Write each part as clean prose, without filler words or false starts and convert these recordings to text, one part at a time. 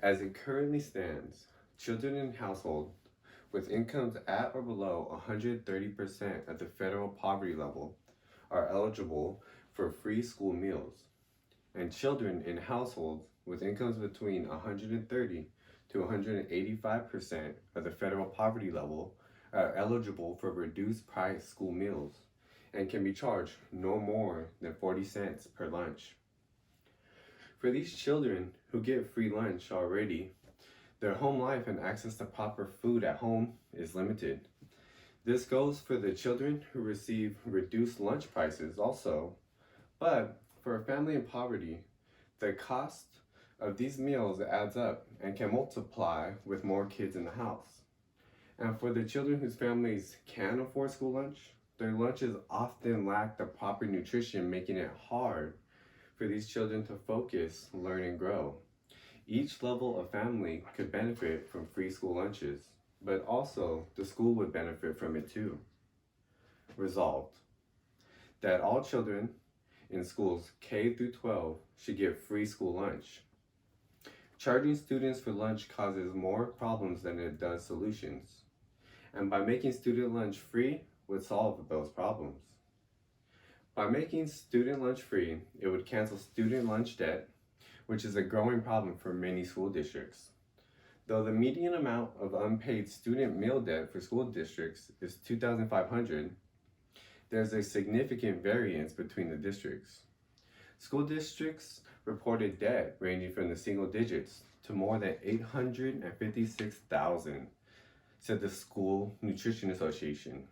As it currently stands, children in households with incomes at or below 130% of the federal poverty level are eligible for free school meals, and children in households with incomes between 130 to 185% of the federal poverty level are eligible for reduced price school meals and can be charged no more than 40 cents per lunch. For these children who get free lunch already, their home life and access to proper food at home is limited. This goes for the children who receive reduced lunch prices also, but for a family in poverty, the cost of these meals adds up and can multiply with more kids in the house. And for the children whose families can afford school lunch, their lunches often lack the proper nutrition, making it hard for these children to focus, learn, and grow. Each level of family could benefit from free school lunches, but also the school would benefit from it too. Resolved that all children in schools K through 12 should get free school lunch. Charging students for lunch causes more problems than it does solutions, and by making student lunch free would solve those problems. By making student lunch free, it would cancel student lunch debt, which is a growing problem for many school districts. Though the median amount of unpaid student meal debt for school districts is $2,500, there's a significant variance between the districts. School districts reported debt ranging from the single digits to more than $856,000, said the School Nutrition Association.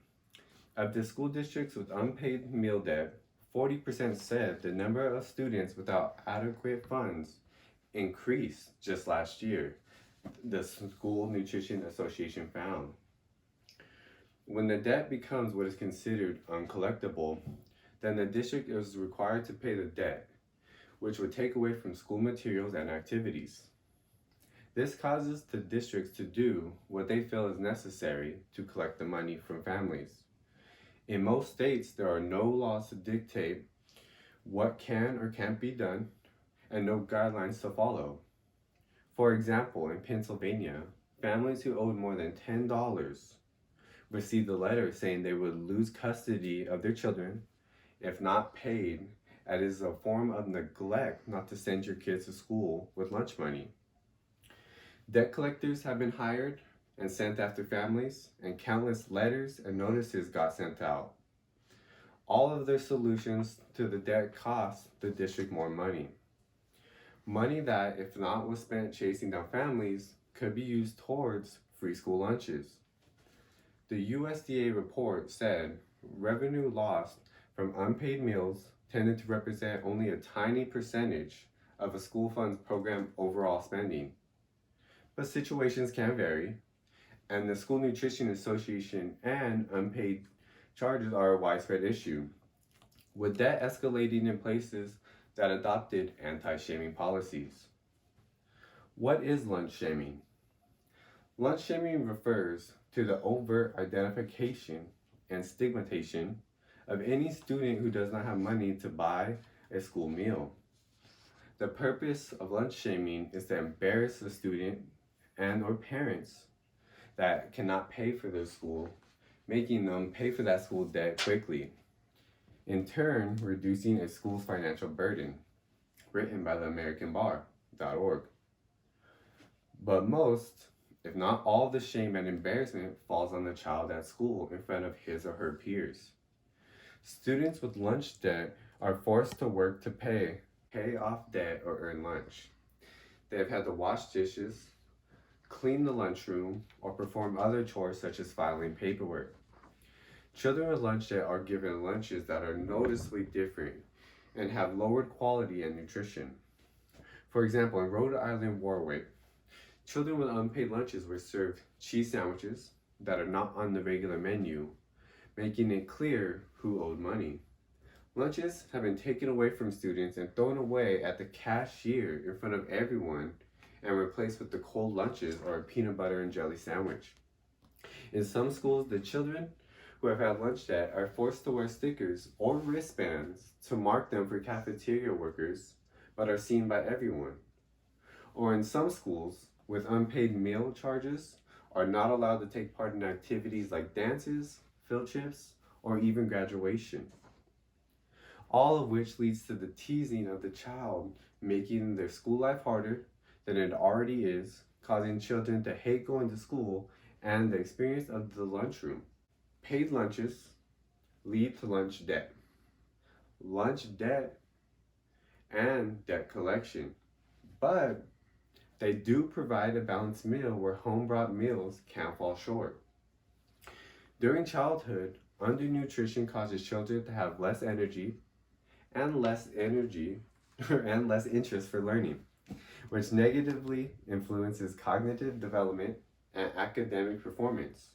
Of the school districts with unpaid meal debt, 40% said the number of students without adequate funds increased just last year, the School Nutrition Association found. When the debt becomes what is considered uncollectible, then the district is required to pay the debt, which would take away from school materials and activities. This causes the districts to do what they feel is necessary to collect the money from families. In most states, there are no laws to dictate what can or can't be done and no guidelines to follow. For example, in Pennsylvania, families who owed more than $10 received a letter saying they would lose custody of their children if not paid, as it is a form of neglect not to send your kids to school with lunch money. Debt collectors have been hired and sent after families, and countless letters and notices got sent out. All of their solutions to the debt cost the district more money. Money that, if not was spent chasing down families, could be used towards free school lunches. The USDA report said revenue lost from unpaid meals tended to represent only a tiny percentage of a school fund's program overall spending. But situations can vary, and the School Nutrition Association and unpaid charges are a widespread issue, with debt escalating in places that adopted anti-shaming policies. What is lunch shaming? Lunch shaming refers to the overt identification and stigmatization of any student who does not have money to buy a school meal. The purpose of lunch shaming is to embarrass the student and or parents that cannot pay for their school, making them pay for that school debt quickly, in turn reducing a school's financial burden, written by the AmericanBar.org. But most, if not all, the shame and embarrassment falls on the child at school in front of his or her peers. Students with lunch debt are forced to work to pay off debt or earn lunch. They have had to wash dishes, clean the lunchroom, or perform other chores such as filing paperwork. Children with lunch debt are given lunches that are noticeably different and have lowered quality and nutrition. For example, in Rhode Island, Warwick, children with unpaid lunches were served cheese sandwiches that are not on the regular menu, making it clear who owed money. Lunches have been taken away from students and thrown away at the cashier in front of everyone and replaced with the cold lunches or a peanut butter and jelly sandwich. In some schools, the children who have had lunch debt are forced to wear stickers or wristbands to mark them for cafeteria workers, but are seen by everyone. or in some schools with unpaid meal charges are not allowed to take part in activities like dances, field trips, or even graduation. All of which leads to the teasing of the child, making their school life harder than it already is, causing children to hate going to school and the experience of the lunchroom. Paid lunches lead to lunch debt, and debt collection. But they do provide a balanced meal where home brought meals can't fall short. During childhood, undernutrition causes children to have less energy and less energy and less interest for learning, which negatively influences cognitive development and academic performance.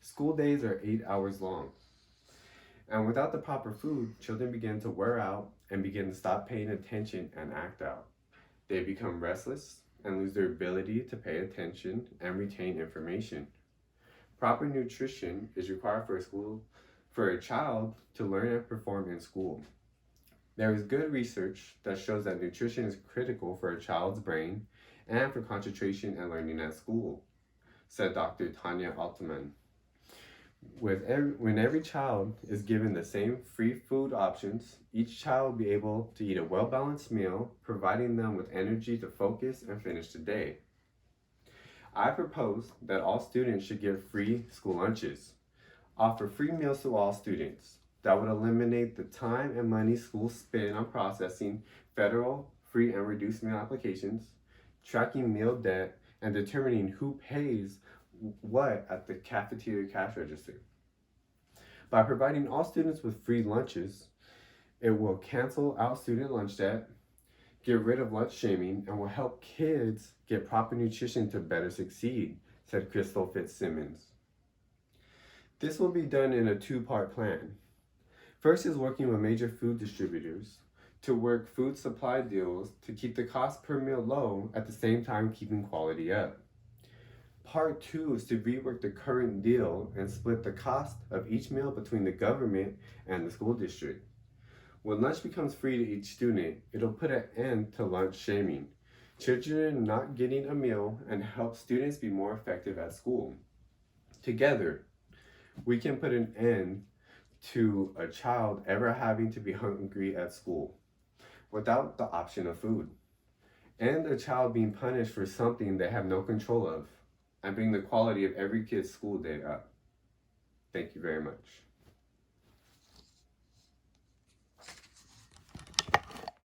School days are 8 hours long, and without the proper food, children begin to wear out and begin to stop paying attention and act out. They become restless and lose their ability to pay attention and retain information. Proper nutrition is required for a child to learn and perform in school. There is good research that shows that nutrition is critical for a child's brain and for concentration and learning at school, said Dr. Tanya Altman. When every child is given the same free food options, each child will be able to eat a well-balanced meal, providing them with energy to focus and finish the day. I propose that all students should get free school lunches. Offer free meals to all students. That would eliminate the time and money schools spend on processing federal free and reduced meal applications, tracking meal debt, and determining who pays what at the cafeteria cash register. By providing all students with free lunches, it will cancel out student lunch debt, get rid of lunch shaming, and will help kids get proper nutrition to better succeed, said Crystal Fitzsimmons. This will be done in a two-part plan. First is working with major food distributors to work food supply deals to keep the cost per meal low at the same time keeping quality up. Part 2 is to rework the current deal and split the cost of each meal between the government and the school district. When lunch becomes free to each student, it'll put an end to lunch shaming, children not getting a meal, and help students be more effective at school. Together, we can put an end to a child ever having to be hungry at school without the option of food, and a child being punished for something they have no control of, and bring the quality of every kid's school day up. Thank you very much.